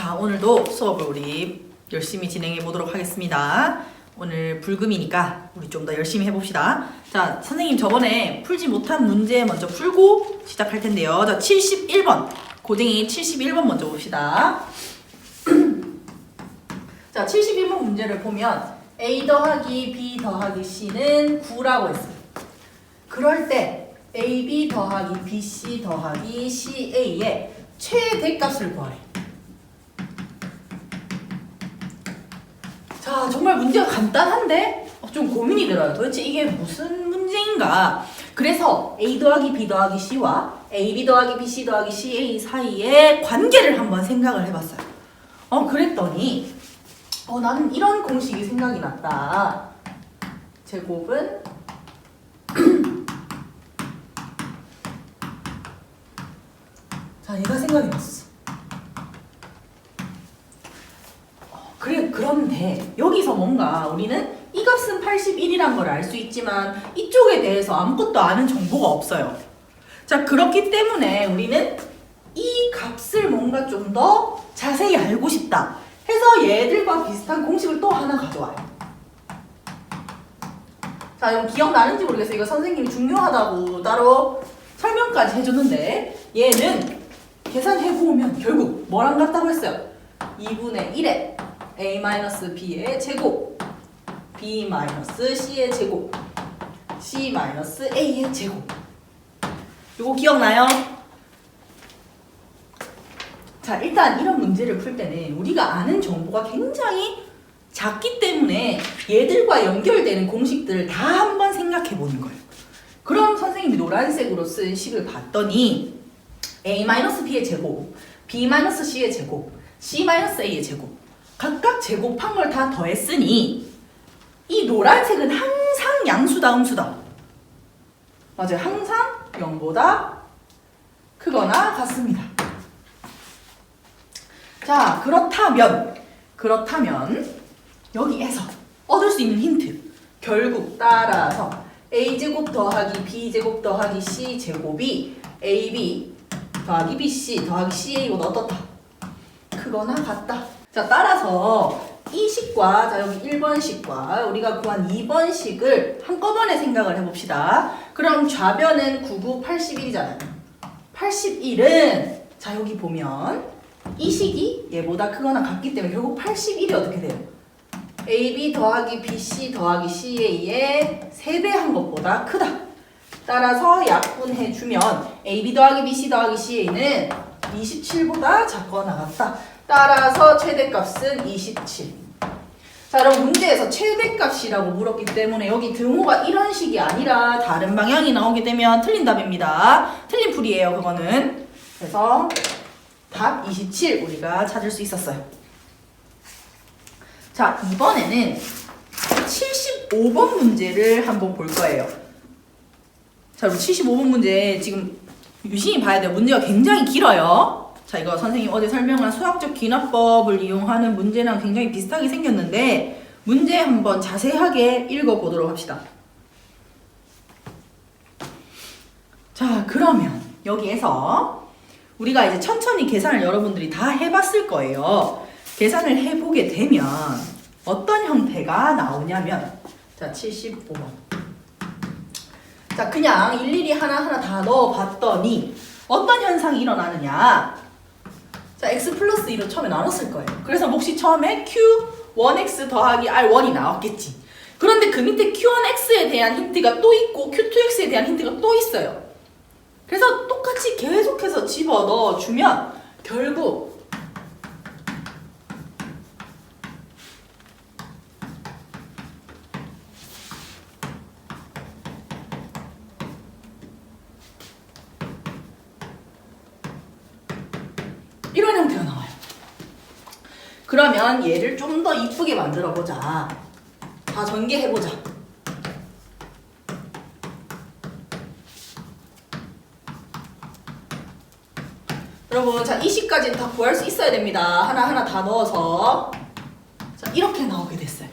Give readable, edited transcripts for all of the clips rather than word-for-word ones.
자, 오늘도 수업을 우리 열심히 진행해 보도록 하겠습니다. 오늘 불금이니까 우리 좀 더 열심히 해봅시다. 자, 선생님 저번에 풀지 못한 문제 먼저 풀고 시작할 텐데요. 자, 71번. 고등이 71번 먼저 봅시다. 자, 71번 문제를 보면 A 더하기 B 더하기 C는 9라고 했어요. 그럴 때 AB 더하기 BC 더하기 CA의 최대값을 구하래. 자, 정말 문제가 간단한데 좀 고민이 들어요. 도대체 이게 무슨 문제인가? 그래서 A 더하기 B 더하기 C와 AB 더하기 BC 더하기 CA 사이의 관계를 한번 생각을 해봤어요. 그랬더니 나는 이런 공식이 생각이 났다. 제곱은 자, 얘가 생각이 났어. 그런데 여기서 뭔가 우리는 이 값은 81이란 걸 알 수 있지만 이쪽에 대해서 아무것도 아는 정보가 없어요. 자, 그렇기 때문에 우리는 이 값을 뭔가 좀 더 자세히 알고 싶다 해서 얘들과 비슷한 공식을 또 하나 가져와요. 자, 이건 기억나는지 모르겠어요. 이거 선생님이 중요하다고 따로 설명까지 해줬는데 얘는 계산해보면 결국 뭐랑 같다고 했어요? 2분의 1에 a-b의 제곱 b-c의 제곱 c-a의 제곱. 이거 기억나요? 자, 일단 이런 문제를 풀 때는 우리가 아는 정보가 굉장히 작기 때문에 얘들과 연결되는 공식들을 다 한번 생각해 보는 거예요. 그럼 선생님이 노란색으로 쓴 식을 봤더니 a-b의 제곱, b-c의 제곱, c-a의 제곱 각각 제곱한 걸 다 더했으니 이 노란색은 항상 양수다 음수다. 맞아요. 항상 0보다 크거나 같습니다. 자, 그렇다면 여기에서 얻을 수 있는 힌트, 결국 따라서 a제곱 더하기 b제곱 더하기 c제곱이 ab 더하기 bc 더하기 ca보다 어떻다? 크거나 같다. 자, 따라서 이 식과 자 여기 1번 식과 우리가 구한 2번 식을 한꺼번에 생각을 해봅시다. 그럼 좌변은 99, 81이잖아요. 81은 자 여기 보면 이 식이 얘보다 크거나 같기 때문에 결국 81이 어떻게 돼요? AB 더하기 BC 더하기 CA의 3배 한 것보다 크다. 따라서 약분해주면 AB 더하기 BC 더하기 CA는 27보다 작거나 같다. 따라서 최대값은 27. 자, 그럼 문제에서 최대값이라고 물었기 때문에 여기 등호가 이런 식이 아니라 다른 방향이 나오게 되면 틀린 답입니다. 틀린 풀이에요, 그거는. 그래서 답 27 우리가 찾을 수 있었어요. 자, 이번에는 75번 문제를 한번 볼 거예요. 자, 우리 75번 문제 지금 유심히 봐야 돼요. 문제가 굉장히 길어요. 자, 이거 선생님 어제 설명한 수학적 귀납법을 이용하는 문제랑 굉장히 비슷하게 생겼는데 문제 한번 자세하게 읽어보도록 합시다. 자, 그러면 여기에서 우리가 이제 천천히 계산을 여러분들이 다 해봤을 거예요. 계산을 해보게 되면 어떤 형태가 나오냐면 자, 75번. 자, 그냥 일일이 하나하나 다 넣어봤더니 어떤 현상이 일어나느냐. 자, x 플러스 2로 처음에 나눴을 거예요. 그래서 몫이 처음에 q1x 더하기 r1이 나왔겠지. 그런데 그 밑에 q1x에 대한 힌트가 또 있고 q2x에 대한 힌트가 또 있어요. 그래서 똑같이 계속해서 집어넣어주면 결국 이런 형태가 나와요. 그러면 얘를 좀 더 이쁘게 만들어보자. 다 전개해보자. 여러분, 자, 이 식까지는 다 구할 수 있어야 됩니다. 하나하나 다 넣어서. 자, 이렇게 나오게 됐어요.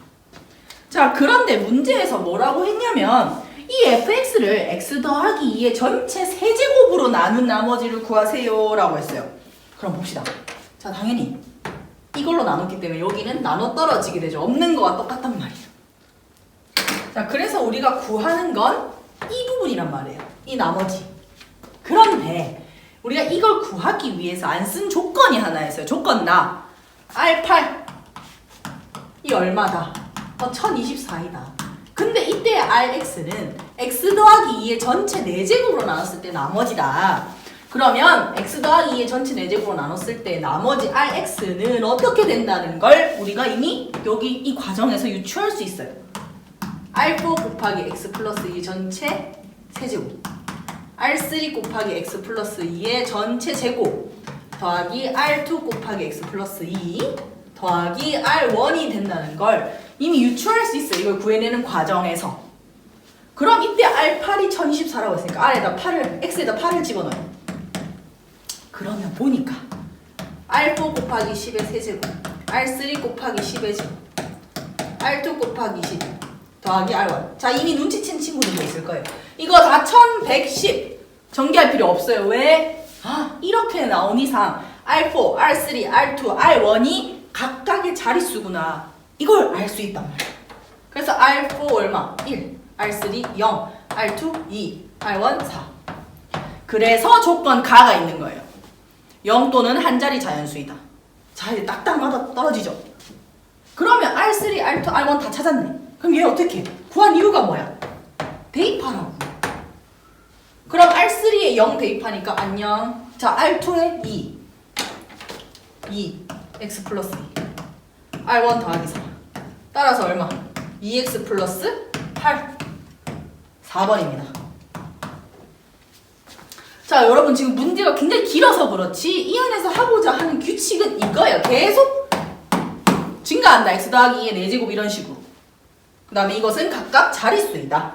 자, 그런데 문제에서 뭐라고 했냐면 이 fx를 x 더하기 2의 전체 세제곱으로 나눈 나머지를 구하세요 라고 했어요. 그럼 봅시다. 자, 당연히 이걸로 나눴기 때문에 여기는 나눠 떨어지게 되죠. 없는 거와 똑같단 말이에요. 자, 그래서 우리가 구하는 건 이 부분이란 말이에요. 이 나머지. 그런데 우리가 이걸 구하기 위해서 안 쓴 조건이 하나 있어요. 조건 나. R8. 이 얼마다? 1024이다. 근데 이때 RX는 X 더하기 2의 전체 4제곱으로 나눴을 때 나머지다. 그러면 X 더하기 2의 전체 4제곱으로 나눴을 때 나머지 RX는 어떻게 된다는 걸 우리가 이미 여기 이 과정에서 유추할 수 있어요. R4 곱하기 X 플러스 2 전체 세제곱, R3 곱하기 X 플러스 2의 전체 제곱 더하기 R2 곱하기 X 플러스 2 더하기 R1이 된다는 걸 이미 유추할 수 있어요. 이걸 구해내는 과정에서. 그럼 이때 R8이 1024라고 했으니까 R에다 8을, X에다 8을 집어넣어요. 그러면 보니까 R4 곱하기 10의 세제곱, R3 곱하기 10의 제곱, R2 곱하기 10 더하기 R1. 자, 이미 눈치챈 친구들도 있을 거예요. 이거 다 1110 전개할 필요 없어요. 왜? 이렇게 나온 이상 R4, R3, R2, R1이 각각의 자릿수구나. 이걸 알 수 있단 말이에요. 그래서 R4 얼마? 1, R3 0, R2 2, R1 4. 그래서 조건 가가 있는 거예요. 0 또는 한 자리 자연수이다. 자, 이제 딱딱 맞아 떨어지죠. 그러면 R3, R2, R1 다 찾았네. 그럼 얘 어떻게 해? 구한 이유가 뭐야? 대입하라고. 그럼 R3에 0 대입하니까 안녕. 자, R2에 2 X 플러스 2 R1 더하기 4 따라서 얼마? 2X 플러스 8 4번입니다. 자, 여러분 지금 문제가 굉장히 길어서 그렇지 이 안에서 하고자 하는 규칙은 이거예요. 계속 증가한다. X 더하기 2의 4제곱 이런 식으로. 그 다음에 이것은 각각 자릿수이다.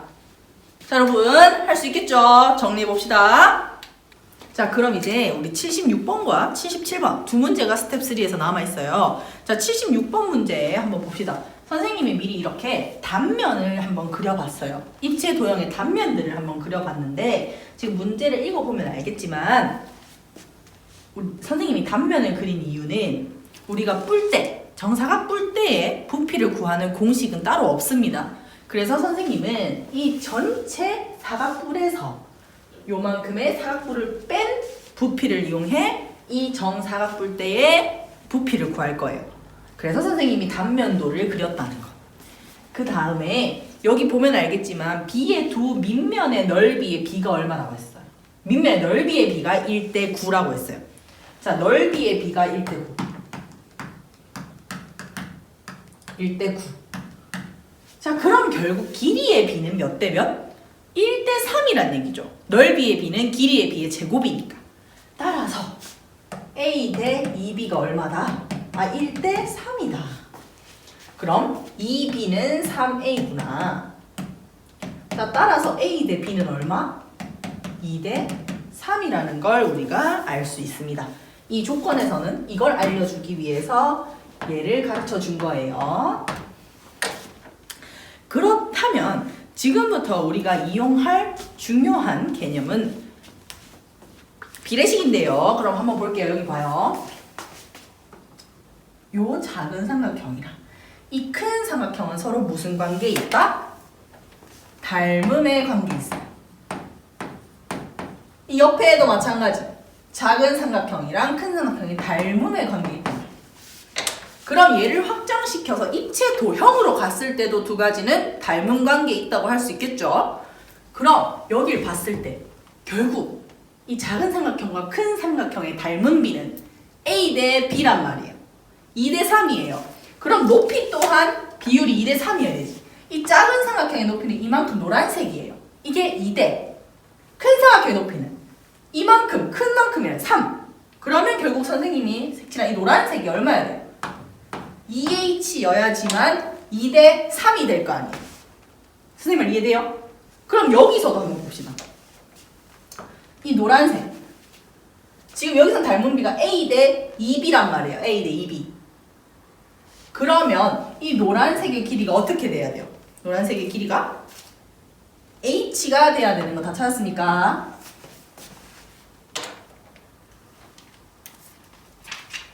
자, 여러분 할 수 있겠죠? 정리해봅시다. 자, 그럼 이제 우리 76번과 77번 두 문제가 스텝 3에서 남아있어요. 자, 76번 문제 한번 봅시다. 선생님이 미리 이렇게 단면을 한번 그려봤어요. 입체 도형의 단면들을 한번 그려봤는데 지금 문제를 읽어보면 알겠지만 선생님이 단면을 그린 이유는 우리가 뿔 때, 정사각 뿔 때의 부피를 구하는 공식은 따로 없습니다. 그래서 선생님은 이 전체 사각뿔에서 요만큼의 사각뿔을 뺀 부피를 이용해 이 정사각뿔 때의 부피를 구할 거예요. 그래서 선생님이 단면도를 그렸다는 거. 그 다음에 여기 보면 알겠지만 B의 두 밑면의 넓이의 B가 얼마라고 했어요? 밑면의 넓이의 B가 1대 9라고 했어요. 자, 넓이의 B가 1대 9. 1대 9. 자, 그럼 결국 길이의 B는 몇 대 몇? 1대 3이란 얘기죠. 넓이의 B는 길이의 B의 제곱이니까. 따라서 A 대 2B가 얼마다? 1대 3이다. 그럼 2B는 3A구나. 자, 따라서 A 대 B는 얼마? 2대 3이라는 걸 우리가 알 수 있습니다. 이 조건에서는 이걸 알려주기 위해서 얘를 가르쳐 준 거예요. 그렇다면 지금부터 우리가 이용할 중요한 개념은 비례식인데요. 그럼 한번 볼게요. 여기 봐요. 요 작은 삼각형이랑 이 큰 삼각형은 서로 무슨 관계에 있다? 닮음의 관계에 있어요. 이 옆에도 마찬가지. 작은 삼각형이랑 큰 삼각형이 닮음의 관계에 있다. 그럼 얘를 확장시켜서 입체 도형으로 갔을 때도 두 가지는 닮은 관계에 있다고 할 수 있겠죠? 그럼 여길 봤을 때 결국 이 작은 삼각형과 큰 삼각형의 닮은 비는 A 대 B란 말이에요. 2대 3이에요. 그럼 높이 또한 비율이 2대 3이어야 되지. 이 작은 삼각형의 높이는 이만큼 노란색이에요. 이게 2대. 큰 삼각형의 높이는 이만큼, 큰 만큼이란 3. 그러면 결국 선생님이 색칠한 이 노란색이 얼마야 돼요? 2H여야지만 2대 3이 될 거 아니에요. 선생님 말 이해돼요? 그럼 여기서도 한번 봅시다. 이 노란색. 지금 여기서 닮은 비가 A 대 2B란 말이에요. A 대 2B. 그러면 이 노란색의 길이가 어떻게 돼야 돼요? 노란색의 길이가 H가 돼야 되는 거 다 찾았습니까?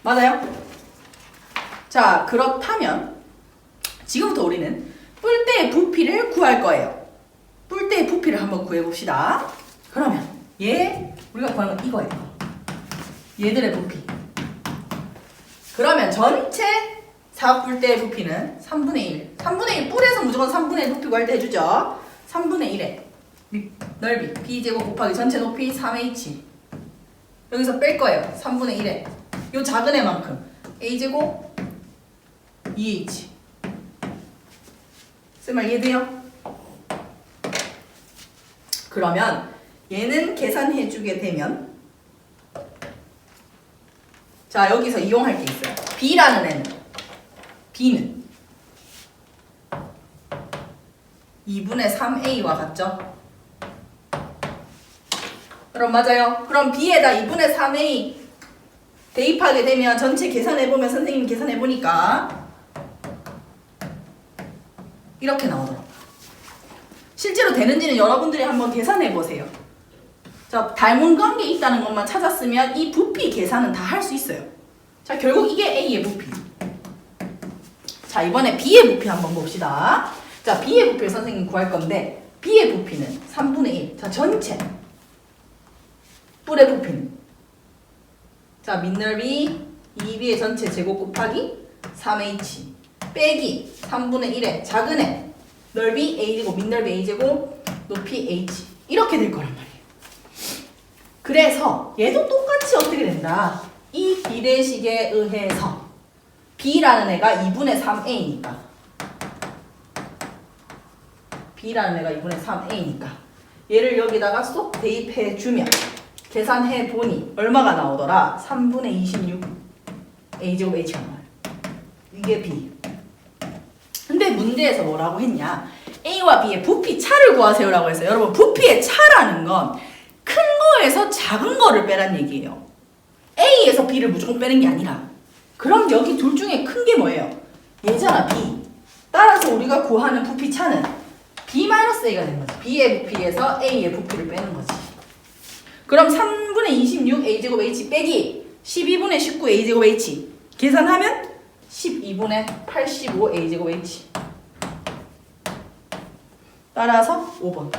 맞아요? 자, 그렇다면 지금부터 우리는 뿔대의 부피를 구할 거예요. 뿔대의 부피를 한번 구해봅시다. 그러면 우리가 구하는 건 이거예요. 얘들의 부피. 그러면 전체 사각뿔대의 부피는 3분의 1. 3분의 1, 뿔에서 무조건 3분의 1 부피 구할 때 해주죠. 3분의 1의 넓이 b제곱 곱하기 전체 높이 3h. 여기서 뺄 거예요. 3분의 1에 요 작은 애만큼 a제곱 2h. 쓸말 이해돼요? 그러면 얘는 계산해주게 되면 자, 여기서 이용할 게 있어요. b라는 애는 b는 2분의 3a와 같죠? 그럼 맞아요. 그럼 b에다 2분의 3a 대입하게 되면 전체 계산해보면 선생님이 계산해보니까 이렇게 나오더라고요. 실제로 되는지는 여러분들이 한번 계산해보세요. 자, 닮은 관계 있다는 것만 찾았으면 이 부피 계산은 다 할 수 있어요. 자, 결국 이게 A의 부피. 자, 이번에 B의 부피 한번 봅시다. 자, B의 부피를 선생님이 구할 건데 B의 부피는 3분의 1. 자, 전체 뿔의 부피는 자, 밑넓이 2B의 전체 제곱 곱하기 3H 빼기 3분의 1의 작은 애 넓이 A제곱 밑넓이 A제곱 높이 H 이렇게 될 거란 말이에요. 그래서 얘도 똑같이 어떻게 된다. 이 비례식에 의해서 B라는 애가 2분의 3A니까 B라는 애가 2분의 3A니까 얘를 여기다가 쏙 대입해주면 계산해보니 얼마가 나오더라? 3분의 26 A제곱 H가 나와요. 이게 B. 근데 문제에서 뭐라고 했냐? A와 B의 부피 차를 구하세요라고 했어요. 여러분, 부피의 차라는 건 큰 거에서 작은 거를 빼란 얘기예요. A에서 B를 무조건 빼는 게 아니라 그럼 여기 둘 중에 큰 게 뭐예요? 얘잖아, B. 따라서 우리가 구하는 부피 차는 B-A가 되는 거지. B의 부피에서 A의 부피를 빼는 거지. 그럼 3분의 26 A제곱 H 빼기 12분의 19 A제곱 H 계산하면 12분의 85 A제곱 H. 따라서 5번.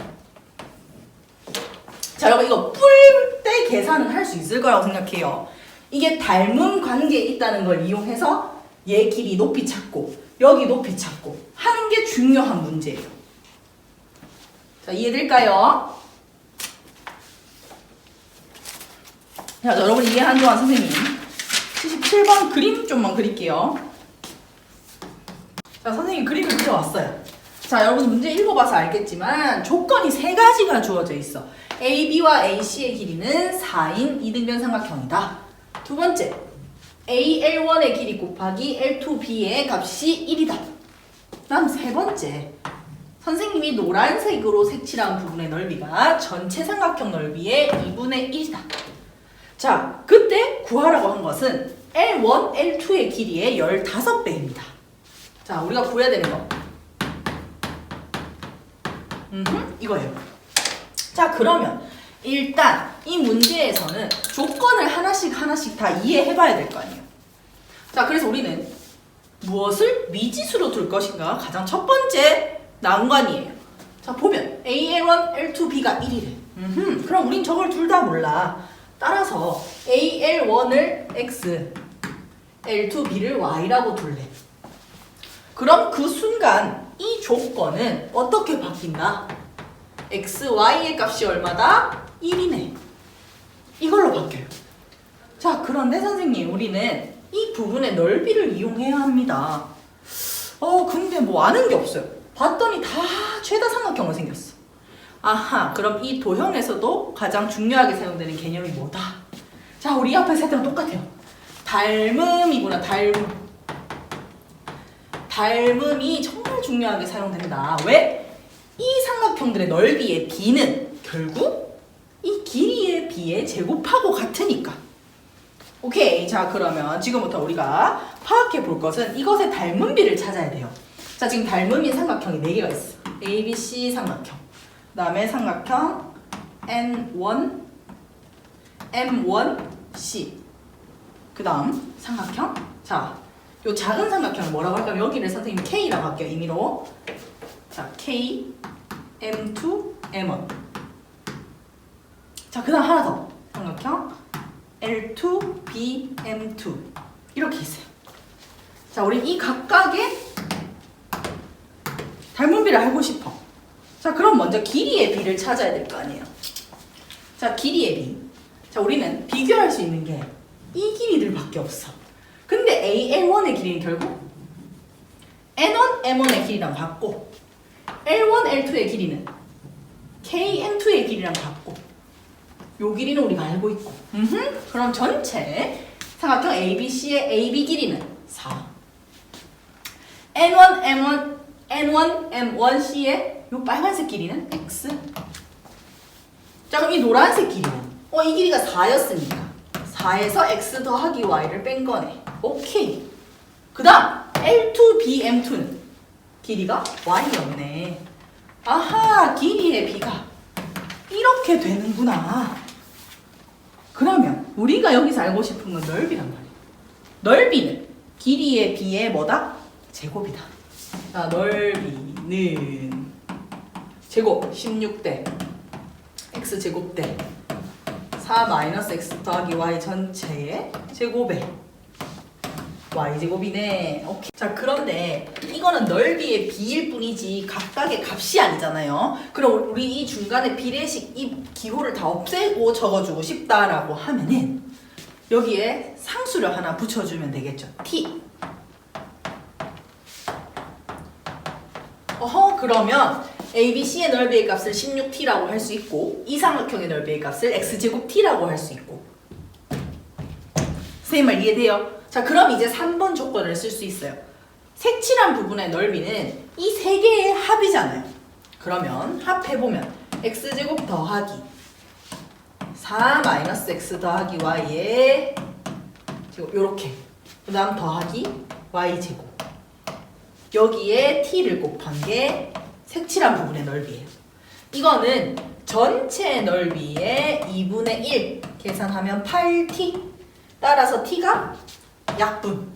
자, 여러분 이거 뿔대 계산은 할 수 있을 거라고 생각해요. 이게 닮은 관계에 있다는 걸 이용해서 얘 길이 높이 찾고 여기 높이 찾고 하는 게 중요한 문제예요. 자, 이해될까요? 자, 여러분 이해한 동안 선생님 77번 그림 좀만 그릴게요. 자, 선생님 그림을 그려왔어요. 자, 여러분 문제 읽어봐서 알겠지만 조건이 3가지가 주어져 있어. AB와 AC의 길이는 4인 이등변 삼각형이다. 두 번째, AL1의 길이 곱하기 L2B의 값이 1이다. 다음 세 번째, 선생님이 노란색으로 색칠한 부분의 넓이가 전체 삼각형 넓이의 2분의 1이다. 자, 그때 구하라고 한 것은 L1, L2의 길이의 15배입니다. 자, 우리가 구해야 되는 거. 이거예요. 자, 그러면 일단 이 문제에서는 조건을 하나씩 다 이해해봐야 될 거 아니에요. 자, 그래서 우리는 무엇을 미지수로 둘 것인가 가장 첫 번째 난관이에요. 자, 보면 AL1, L2B가 1이래. 그럼 우린 저걸 둘 다 몰라. 따라서 AL1을 X, L2B를 Y라고 둘래. 그럼 그 순간 이 조건은 어떻게 바뀐다? X, Y의 값이 얼마다? 1이네. 이걸로 바뀌어요. 자, 그런데 선생님 우리는 이 부분의 넓이를 이용해야 합니다. 근데 뭐 아는 게 없어요. 봤더니 다 최다 삼각형으로 생겼어. 아하, 그럼 이 도형에서도 가장 중요하게 사용되는 개념이 뭐다? 자, 우리 앞에서 했던 거 똑같아요. 닮음이구나, 닮음. 닮음이 정말 중요하게 사용된다. 왜? 이 삼각형들의 넓이의 b는 결국 이 길이의 b에 제곱하고 같으니까. 오케이. 자, 그러면 지금부터 우리가 파악해 볼 것은 이것의 닮은 비를 찾아야 돼요. 자, 지금 닮음인 삼각형이 4개가 있어. A, B, C 삼각형. 그 다음에 삼각형 N1, M1, C. 그 다음 삼각형. 자, 요 작은 삼각형을 뭐라고 할까요? 여기를 선생님이 K라고 할게요. 임의로. 자, K, M2, M1. 자, 그 다음 하나 더. 삼각형 L2, B, M2. 이렇게 있어요. 자, 우리 이 각각의 닮은비를 알고 싶어. 자, 그럼 먼저 길이의 비를 찾아야 될 거 아니에요. 자, 길이의 비. 자, 우리는 비교할 수 있는 게 이 길이들밖에 없어. 근데 AL1의 길이는 결국 N1, M1의 길이랑 같고 L1, L2의 길이는 KM2의 길이랑 같고 요 길이는 우리가 알고 있고 그럼 전체 삼각형 ABC의 AB 길이는 4 N1, M1, N1, M1C의 요 빨간색 길이는 X. 자, 그럼 이 노란색 길이는 이 길이가 4였으니까 4에서 X 더하기 Y를 뺀 거네. 오케이. 그 다음 L2, B, M2는 길이가 Y였네. 아하, 길이의 B가 이렇게 되는구나. 그러면 우리가 여기서 알고 싶은 건 넓이란 말이야. 넓이는 길이의 B의 뭐다? 제곱이다. 자, 넓이는 제곱 16대 X제곱 대 4 마이너스 X 더하기 Y 전체의 제곱에 Y제곱이네. 오케이. 자, 그런데 이거는 넓이의 B일 뿐이지 각각의 값이 아니잖아요. 그럼 우리 이 중간에 비례식 이 기호를 다 없애고 적어주고 싶다라고 하면은 여기에 상수를 하나 붙여주면 되겠죠. T. 그러면 ABC의 넓이의 값을 16T라고 할 수 있고 이 삼각형의 넓이의 값을 X제곱 T라고 할 수 있고. 선생님 말 이해돼요? 자, 그럼 이제 3번 조건을 쓸 수 있어요. 색칠한 부분의 넓이는 이 세 개의 합이잖아요. 그러면 합해보면 X제곱 더하기 4 마이너스 X 더하기 Y의 제곱 요렇게 그 다음 더하기 Y제곱 여기에 T를 곱한 게 색칠한 부분의 넓이에요. 이거는 전체 넓이의 2분의 1 계산하면 8T 따라서 T가 약분.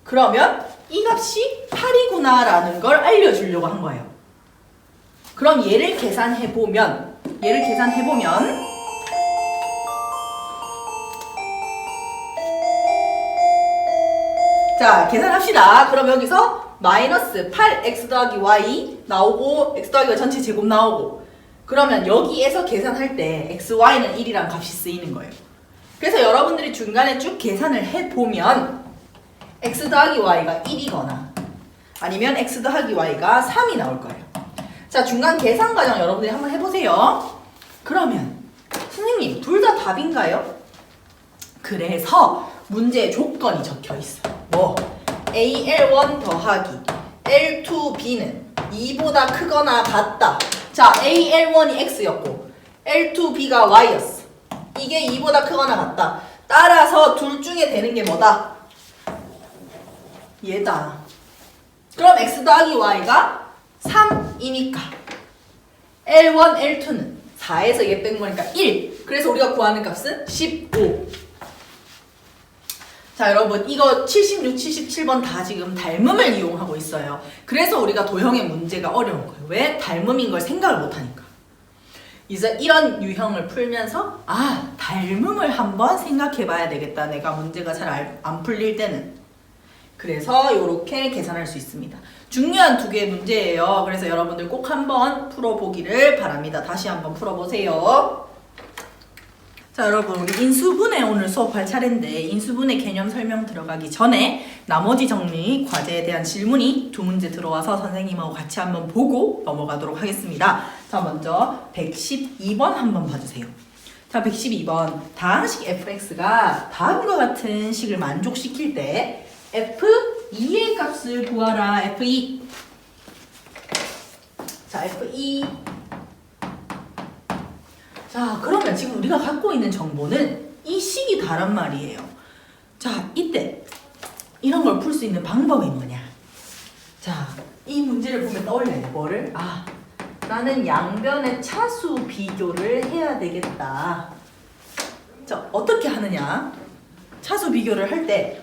그러면 이 값이 8이구나 라는 걸 알려주려고 한 거예요. 그럼 얘를 계산해보면 자, 계산합시다. 그럼 여기서 마이너스 8x 더하기 y 나오고 x 더하기 y 전체 제곱 나오고 그러면 여기에서 계산할 때 x, y는 1이란 값이 쓰이는 거예요. 그래서 여러분들이 중간에 쭉 계산을 해보면 x 더하기 y가 1이거나 아니면 x 더하기 y가 3이 나올 거예요. 자, 중간 계산 과정 여러분들이 한번 해보세요. 그러면 선생님 둘 다 답인가요? 그래서 문제에 조건이 적혀 있어. 뭐? AL1 더하기 L2B는 2보다 크거나 같다. 자, AL1이 X였고 L2B가 Y였어. 이게 2보다 크거나 같다. 따라서 둘 중에 되는 게 뭐다? 얘다. 그럼 X 더하기 Y가 3이니까 L1, L2는 4에서 얘 뺀 거니까 1. 그래서 우리가 구하는 값은 15. 자, 여러분 이거 76, 77번 다 지금 닮음을 이용하고 있어요. 그래서 우리가 도형의 문제가 어려운 거예요. 왜? 닮음인 걸 생각을 못하니까. 이제 이런 유형을 풀면서 닮음을 한번 생각해 봐야 되겠다. 내가 문제가 잘 안 풀릴 때는. 그래서 이렇게 계산할 수 있습니다. 중요한 두 개의 문제예요. 그래서 여러분들 꼭 한번 풀어보기를 바랍니다. 다시 한번 풀어보세요. 자, 여러분 우리 인수분해 오늘 수업할 차례인데 인수분해 개념 설명 들어가기 전에 나머지 정리 과제에 대한 질문이 두 문제 들어와서 선생님하고 같이 한번 보고 넘어가도록 하겠습니다. 자, 먼저 112번 한번 봐주세요. 자, 112번 다항식 fx가 다음과 같은 식을 만족시킬 때 f2의 값을 구하라. f2. 자, f2. 자, 그러면 지금 우리가 갖고 있는 정보는 이 식이 다란 말이에요. 자, 이때 이런 걸 풀 수 있는 방법이 뭐냐? 자, 이 문제를 보면 떠올려야 돼. 뭐를? 나는 양변의 차수 비교를 해야 되겠다. 자, 어떻게 하느냐? 차수 비교를 할 때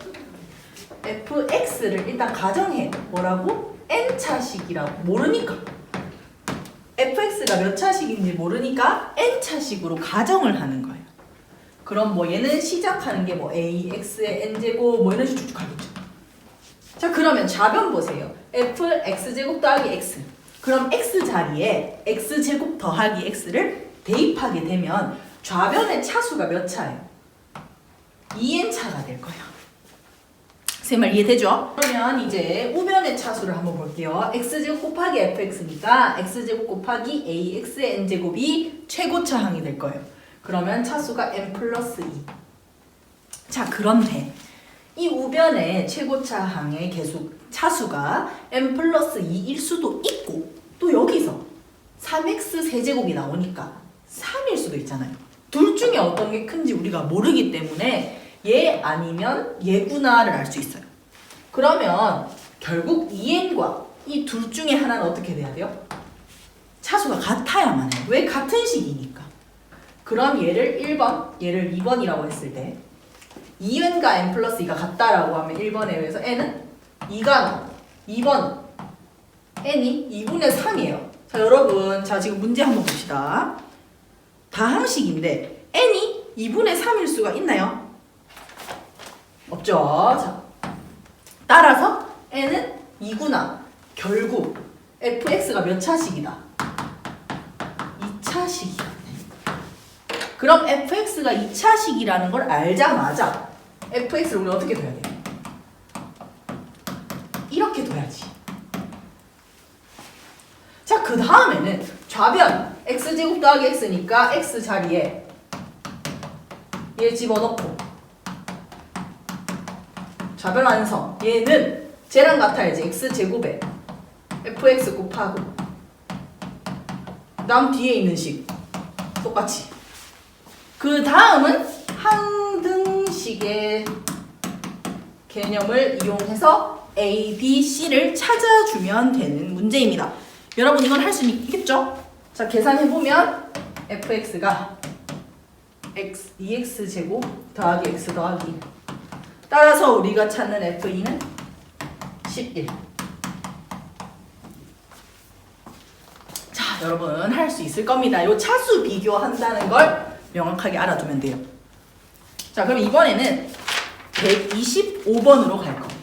fx를 일단 가정해. 뭐라고? n차식이라고. 모르니까. fx가 몇 차식인지 모르니까 n차식으로 가정을 하는 거예요. 그럼 뭐 얘는 시작하는 게 뭐 ax의 n제곱 뭐 이런 식으로 쭉쭉 가겠죠. 자, 그러면 좌변 보세요. fx제곱 더하기 x. 그럼 x 자리에 x제곱 더하기 x를 대입하게 되면 좌변의 차수가 몇 차예요? 2n차가 될 거예요. 제 말 이해되죠? 그러면 이제 우변의 차수를 한번 볼게요. x제곱 곱하기 fx니까 x제곱 곱하기 ax의 n제곱이 최고차항이 될 거예요. 그러면 차수가 n 플러스 2. 자, 그런데 이 우변의 최고차항의 계수 차수가 n 플러스 2일 수도 있고 또 여기서 3x 세제곱이 나오니까 3일 수도 있잖아요. 둘 중에 어떤 게 큰지 우리가 모르기 때문에 얘 아니면 얘구나를 알 수 있어요. 그러면 결국 2n과 이 둘 중에 하나는 어떻게 돼야 돼요? 차수가 같아야만 해요. 왜? 같은 식이니까. 그럼 얘를 1번, 얘를 2번이라고 했을 때 2n과 n 플러스 2가 같다라고 하면 1번에 의해서 n은 2가 나와. 2번 n이 2분의 3이에요. 자, 여러분, 자, 지금 문제 한번 봅시다. 다항식인데 n이 2분의 3일 수가 있나요? 없죠. 자, 따라서 n은 2구나. 결국 fx가 몇 차식이다? 2차식이야. 그럼 fx가 2차식이라는 걸 알자마자 fx를 우리 어떻게 둬야 돼요? 이렇게 둬야지. 자, 그 다음에는 좌변 x제곱 더하기 x니까 x 자리에 얘 집어넣고 좌변 완성. 얘는 쟤랑 같아야지. x제곱에 fx 곱하고 그 다음 뒤에 있는 식 똑같이. 그 다음은 항등식의 개념을 이용해서 A, B, C를 찾아주면 되는 문제입니다. 여러분 이건 할 수 있겠죠? 자, 계산해보면 fx가 2x제곱 더하기 x 더하기 따라서 우리가 찾는 f2는 11. 자, 여러분 할 수 있을 겁니다. 요 차수 비교한다는 걸 명확하게 알아두면 돼요. 자, 그럼 이번에는 125번으로 갈 거예요.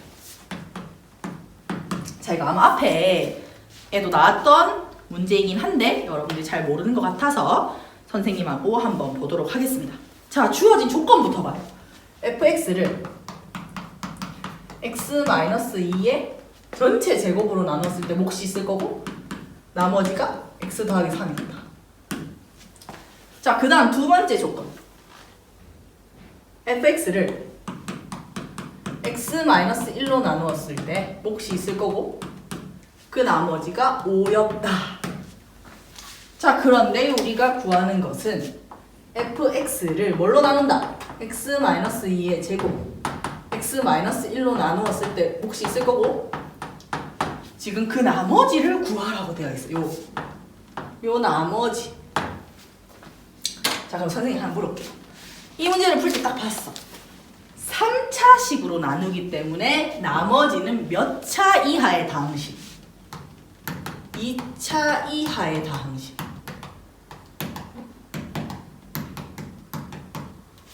자, 이거 아마 앞에에도 나왔던 문제이긴 한데 여러분들이 잘 모르는 것 같아서 선생님하고 한번 보도록 하겠습니다. 자, 주어진 조건부터 봐요. fx를 x-2의 전체 제곱으로 나눴을 때 몫이 있을 거고 나머지가 x 더하기 3입니다. 자, 그 다음 두 번째 조건. fx를 x-1로 나누었을 때 몫이 있을 거고 그 나머지가 5였다. 자, 그런데 우리가 구하는 것은 fx를 뭘로 나눈다? x-2의 제곱 x-1로 나누었을 때 몫이 있을 거고 지금 그 나머지를 구하라고 되어 있어요. 요 나머지. 자, 그럼 선생님 한번 물어볼게요. 이 문제를 풀 때 딱 봤어. 3차식으로 나누기 때문에 나머지는 몇 차 이하의 다항식? 2차 이하의 다항식.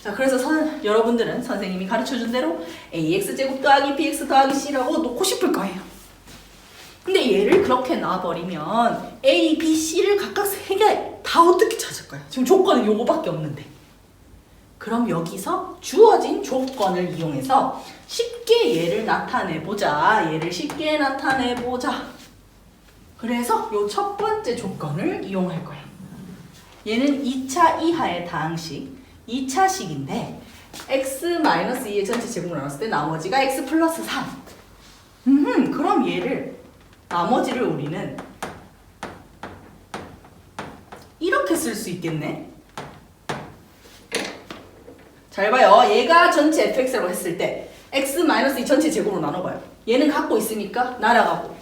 자, 그래서 여러분들은 선생님이 가르쳐준 대로 ax제곱 더하기 bx 더하기 c라고 놓고 싶을 거예요. 근데 얘를 그렇게 놔버리면 a, b, c를 각각 3개 다 어떻게 찾을 거야? 지금 조건은 요거밖에 없는데. 그럼 여기서 주어진 조건을 이용해서 쉽게 얘를 나타내보자. 얘를 쉽게 나타내보자. 그래서 요 첫 번째 조건을 이용할 거야. 얘는 2차 이하의 다항식, 2차식인데 x-2의 전체 제곱을 나눴을 때 나머지가 x 플러스 3. 그럼 얘를 나머지를 우리는 이렇게 쓸 수 있겠네. 잘 봐요. 얘가 전체 fx라고 했을 때 x-2 전체 제곱으로 나눠봐요. 얘는 갖고 있으니까 날아가고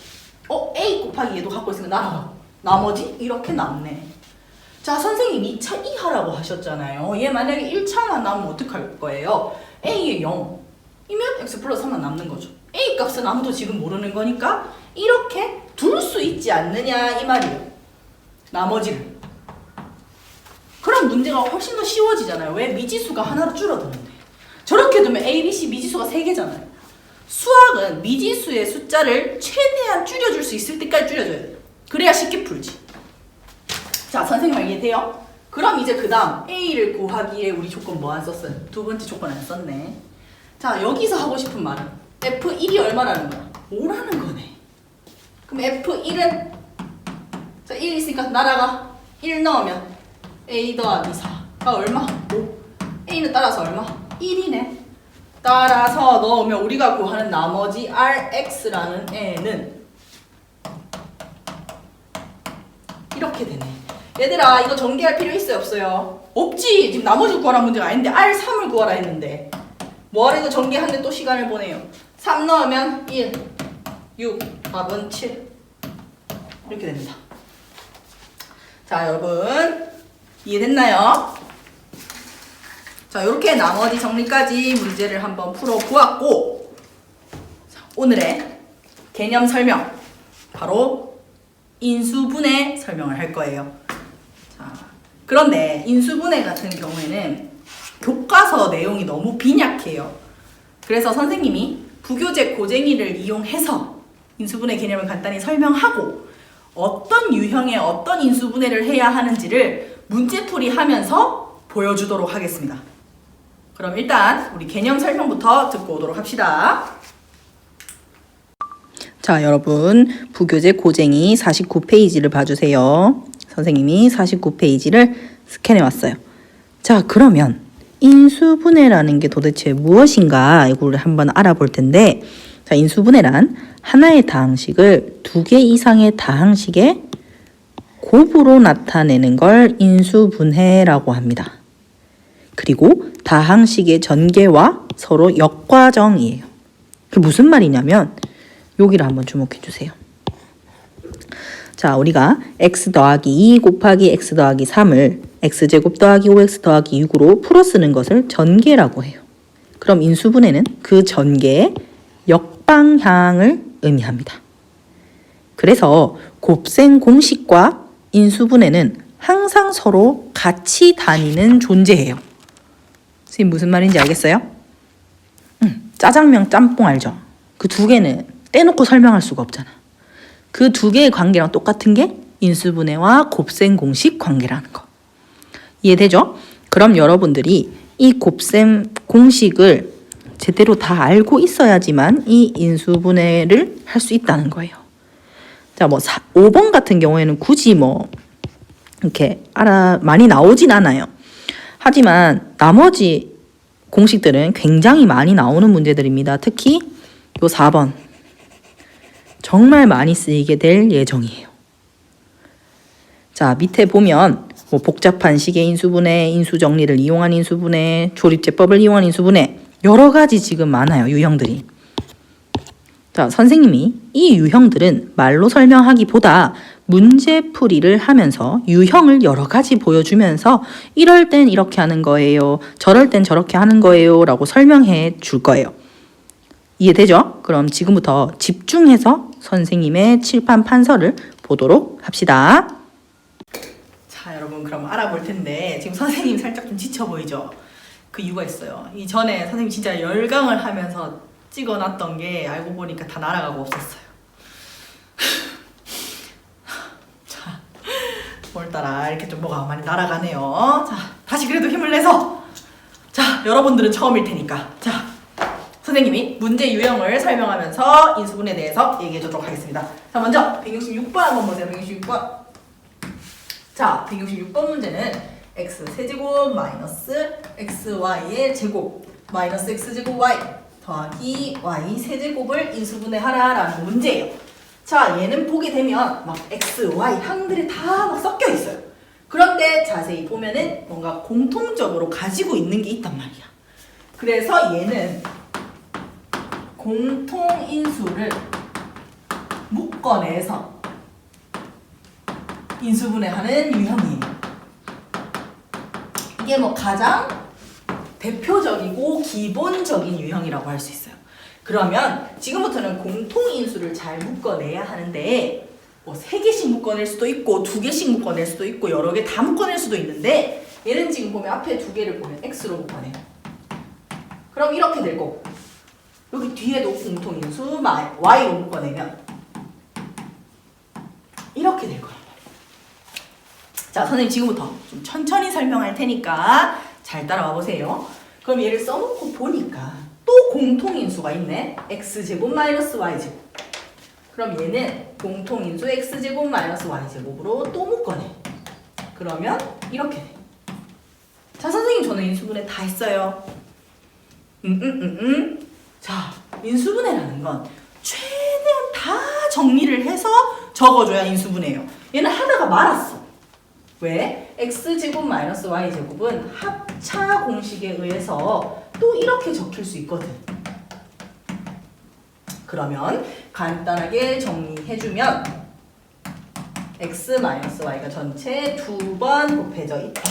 a 곱하기 얘도 갖고 있으니까 날아가고 나머지 이렇게 남네. 자, 선생님 2차 이하라고 하셨잖아요. 얘 만약에 1차만 남으면 어떡할 거예요? a에 0, 이면 x 플러스 3만 남는 거죠. a 값은 아무도 지금 모르는 거니까 이렇게 둘 수 있지 않느냐 이 말이에요. 나머지를. 그럼 문제가 훨씬 더 쉬워지잖아요. 왜? 미지수가 하나로 줄어드는데. 저렇게 두면 a, b, c 미지수가 3개잖아요. 수학은 미지수의 숫자를 최대한 줄여줄 수 있을 때까지 줄여줘야 돼요. 그래야 쉽게 풀지. 자, 선생님 이해돼요? 그럼 이제 그 다음 a를 구하기에 우리 조건 뭐 안 썼어요? 두 번째 조건 안 썼네. 자, 여기서 하고 싶은 말은 F1이 얼마라는 거야? 5라는 거네. 그럼 F1은 자, 1 있으니까 날아가. 1 넣으면 A 더하기 4가 얼마? 5. A는 따라서 얼마? 1이네. 따라서 넣으면 우리가 구하는 나머지 Rx라는 애는 이렇게 되네. 얘들아, 이거 전개할 필요 있어요, 없어요? 없지. 지금 나머지 구하라는 문제가 아닌데 R3을 구하라 했는데 뭐하러 이거 전개하는데 또 시간을 보내요. 3 넣으면 1, 6, 답은 7 이렇게 됩니다. 자, 여러분 이해됐나요? 자, 이렇게 나머지 정리까지 문제를 한번 풀어보았고, 자, 오늘의 개념 설명 바로 인수분해 설명을 할 거예요. 자, 그런데 인수분해 같은 경우에는 교과서 내용이 너무 빈약해요. 그래서 선생님이 부교재 고쟁이를 이용해서 인수분해 개념을 간단히 설명하고 어떤 유형의 어떤 인수분해를 해야 하는지를 문제풀이 하면서 보여주도록 하겠습니다. 그럼 일단 우리 개념 설명부터 듣고 오도록 합시다. 자, 여러분 부교재 고쟁이 49페이지를 봐주세요. 선생님이 49페이지를 스캔해 왔어요. 자, 그러면 인수분해라는 게 도대체 무엇인가 이걸 한번 알아볼 텐데, 자, 인수분해란 하나의 다항식을 2개 이상의 다항식의 곱으로 나타내는 걸 인수분해라고 합니다. 그리고 다항식의 전개와 서로 역과정이에요. 그게 무슨 말이냐면 여기를 한번 주목해 주세요. 자, 우리가 x 더하기 2 곱하기 x 더하기 3을 x제곱 더하기 5x 더하기 6으로 풀어 쓰는 것을 전개라고 해요. 그럼 인수분해는 그 전개의 역방향을 의미합니다. 그래서 곱셈 공식과 인수분해는 항상 서로 같이 다니는 존재예요. 선생님 무슨 말인지 알겠어요? 짜장면, 짬뽕 알죠? 그 두 개는 떼놓고 설명할 수가 없잖아. 그 두 개의 관계랑 똑같은 게 인수분해와 곱셈 공식 관계라는 거. 이해되죠? 그럼 여러분들이 이 곱셈 공식을 제대로 다 알고 있어야지만 이 인수분해를 할 수 있다는 거예요. 자, 뭐 5번 같은 경우에는 굳이 뭐 이렇게 많이 나오진 않아요. 하지만 나머지 공식들은 굉장히 많이 나오는 문제들입니다. 특히 요 4번 정말 많이 쓰이게 될 예정이에요. 자, 밑에 보면 뭐 복잡한 식의 인수분해, 인수정리를 이용한 인수분해, 조립제법을 이용한 인수분해, 여러 가지 지금 많아요, 유형들이. 자, 선생님이 이 유형들은 말로 설명하기보다 문제풀이를 하면서 유형을 여러 가지 보여주면서 이럴 땐 이렇게 하는 거예요, 저럴 땐 저렇게 하는 거예요 라고 설명해 줄 거예요. 이해되죠? 그럼 지금부터 집중해서 선생님의 칠판 판서를 보도록 합시다. 자, 여러분 그럼 알아볼 텐데 지금 선생님 살짝 좀 지쳐 보이죠? 그 이유가 있어요. 이전에 선생님 진짜 열강을 하면서 찍어놨던 게 알고 보니까 다 날아가고 없었어요. 자, 오늘따라 이렇게 좀 뭐가 많이 날아가네요. 자, 다시 그래도 힘을 내서, 자, 여러분들은 처음일 테니까, 자, 선생님이 문제 유형을 설명하면서 인수분해에 대해서 얘기해 주도록 하겠습니다. 자, 먼저 166번 한번 보세요. 166번. 자, 166번 문제는 x 세제곱 마이너스 xy의 제곱 마이너스 x제곱 y 더하기 y 세제곱을 인수분해하라 라는 문제예요. 자, 얘는 보게 되면 막 x, y 항들이 다 막 섞여 있어요. 그런데 자세히 보면은 뭔가 공통적으로 가지고 있는 게 있단 말이야. 그래서 얘는 공통인수를 묶어내서 인수분해하는 유형이에요. 이게 뭐 가장 대표적이고 기본적인 유형이라고 할 수 있어요. 그러면 지금부터는 공통인수를 잘 묶어내야 하는데 뭐 3개씩 묶어낼 수도 있고 2개씩 묶어낼 수도 있고 여러 개 다 묶어낼 수도 있는데 얘는 지금 보면 앞에 2개를 보면 x로 묶어내요. 그럼 이렇게 될 거고 여기 뒤에도 공통인수 y로 묶어내면 이렇게 될 거란 말이에요. 자, 선생님 지금부터 좀 천천히 설명할 테니까 잘 따라와 보세요. 그럼 얘를 써놓고 보니까 또 공통인수가 있네. x제곱 마이너스 y제곱. 그럼 얘는 공통인수 x제곱 마이너스 y제곱으로 또 묶어내. 그러면 이렇게 돼. 자, 선생님 저는 인수분해 다 했어요. 자, 인수분해라는 건 최대한 다 정리를 해서 적어줘야 인수분해예요. 얘는 하다가 말았어. 왜? x제곱 마이너스 y제곱은 합차 공식에 의해서 또 이렇게 적힐 수 있거든. 그러면 간단하게 정리해주면 x 마이너스 y가 전체 2번 곱해져 있다.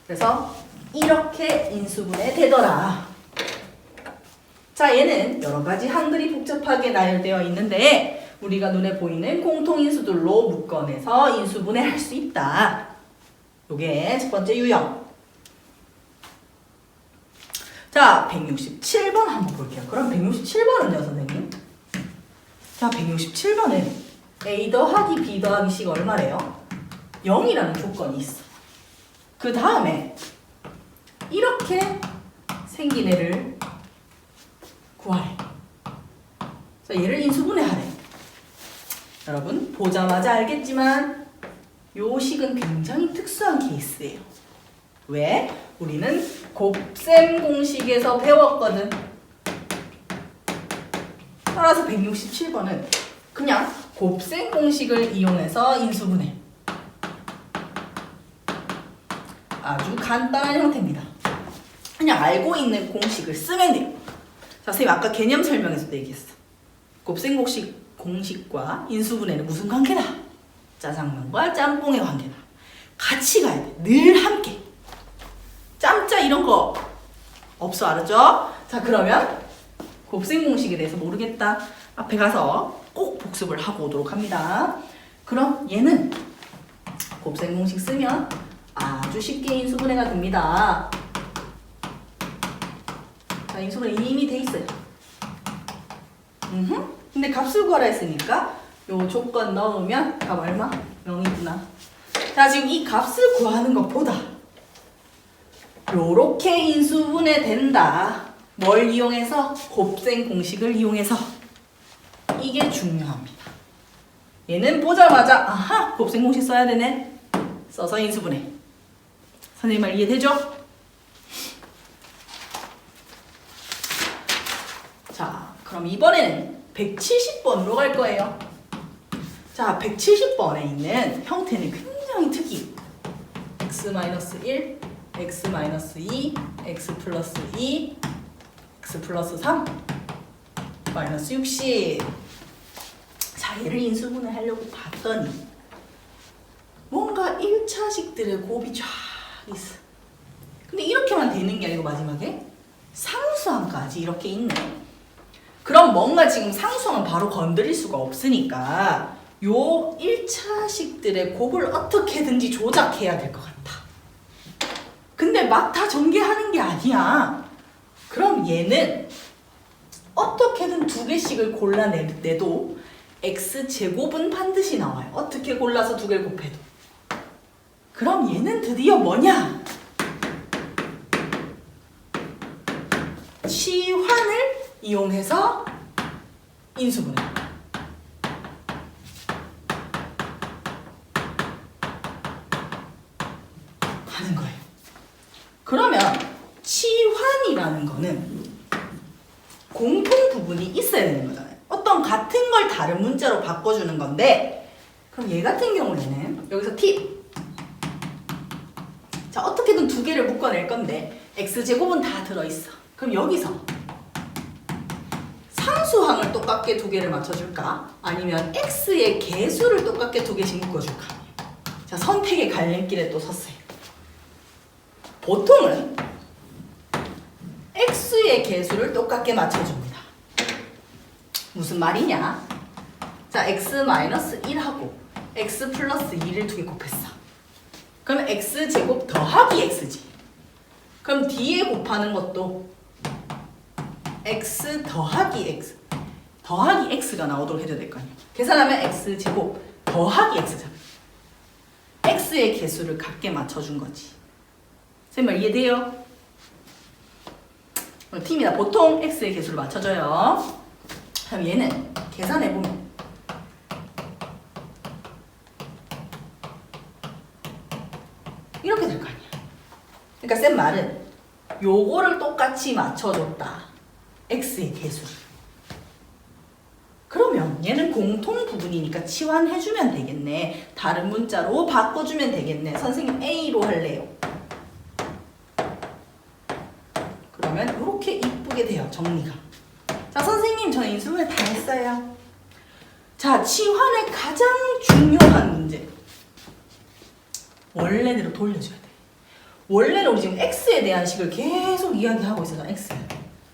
그래서 이렇게 인수분해 되더라. 자, 얘는 여러 가지 한글이 복잡하게 나열되어 있는데 우리가 눈에 보이는 공통인수들로 묶어내서 인수분해할 수 있다. 요게 첫 번째 유형. 자, 167번 한번 볼게요. 그럼 167번은요, 선생님? 자, 167번은 a 더하기 b 더하기 c가 얼마래요? 0이라는 조건이 있어. 그 다음에 이렇게 생긴 애를 구하래. 자, 얘를 인수분해하래. 여러분 보자마자 알겠지만 요 식은 굉장히 특수한 케이스예요. 왜? 우리는 곱셈 공식에서 배웠거든. 따라서 167번은 그냥 곱셈 공식을 이용해서 인수분해. 아주 간단한 형태입니다. 그냥 알고 있는 공식을 쓰면 돼요. 자, 선생님 아까 개념 설명에서도 얘기했어. 곱셈 공식과 인수분해는 무슨 관계다? 짜장면과 짬뽕의 관계다. 같이 가야 돼. 늘 함께. 짬짜 이런 거 없어, 알았죠? 자, 그러면 곱셈 공식에 대해서 모르겠다. 앞에 가서 꼭 복습을 하고 오도록 합니다. 그럼 얘는 곱셈 공식 쓰면 아주 쉽게 인수분해가 됩니다. 자, 인수분해 이미 돼 있어요. 근데 값을 구하라 했으니까 요 조건 넣으면 값 얼마? 0이구나. 자, 지금 이 값을 구하는 것보다 요렇게 인수분해 된다. 뭘 이용해서? 곱셈 공식을 이용해서. 이게 중요합니다. 얘는 보자마자 아하! 곱셈 공식 써야 되네. 써서 인수분해. 선생님 말 이해되죠? 자, 그럼 이번에는 170번으로 갈 거예요. 자, 170번에 있는 형태는 굉장히 특이해요. x-1, x-2, x 플러스 2, x 플러스 3, 마이너스 60. 자, 얘를 인수분해 하려고 봤더니 뭔가 1차식들의 곱이 쫙 있어. 근데 이렇게만 되는 게 아니고 마지막에 상수항까지 이렇게 있네. 그럼 뭔가 지금 상수항은 바로 건드릴 수가 없으니까 요 1차식들의 곱을 어떻게든지 조작해야 될 것 같아. 근데 막 다 전개하는 게 아니야. 그럼 얘는 어떻게든 2개씩을 골라내도 x제곱은 반드시 나와요. 어떻게 골라서 2개를 곱해도. 그럼 얘는 드디어 뭐냐? 치환을 이용해서 인수분해. 하는 거예요. 그러면 치환이라는 거는 공통 부분이 있어야 되는 거잖아요. 어떤 같은 걸 다른 문자로 바꿔주는 건데, 그럼 얘 같은 경우에는 여기서 팁. 자, 어떻게든 2개를 묶어낼 건데 x제곱은 다 들어있어. 그럼 여기서 상수항을 똑같게 2개를 맞춰줄까? 아니면 x의 개수를 똑같게 2개씩 묶어줄까? 자, 선택의 갈림길에 또 섰어요. 보통은 x의 개수를 똑같게 맞춰줍니다. 무슨 말이냐? 자, x-1하고 x 플러스 2를 두 개 곱했어. 그럼 x제곱 더하기 x지. 그럼 뒤에 곱하는 것도 x 더하기 x 더하기 x가 나오도록 해줘야 될 거 아니야. 계산하면 x제곱 더하기 x잖아. x의 개수를 같게 맞춰준 거지. 선생님 말 이해돼요? 팀이다. 보통 x의 개수를 맞춰줘요. 그럼 얘는 계산해보면 이렇게 될 거 아니야. 그러니까 쌤 말은 요거를 똑같이 맞춰줬다. x의 개수를. 그러면 얘는 공통 부분이니까 치환해주면 되겠네. 다른 문자로 바꿔주면 되겠네. 선생님 A로 할래요. 그러면 이렇게 이쁘게 돼요. 정리가. 자, 선생님 저는 인수분해 다 했어요. 자, 치환의 가장 중요한 문제. 원래대로 돌려줘야 돼. 원래는 우리 지금 x에 대한 식을 계속 이야기하고 있어요. x.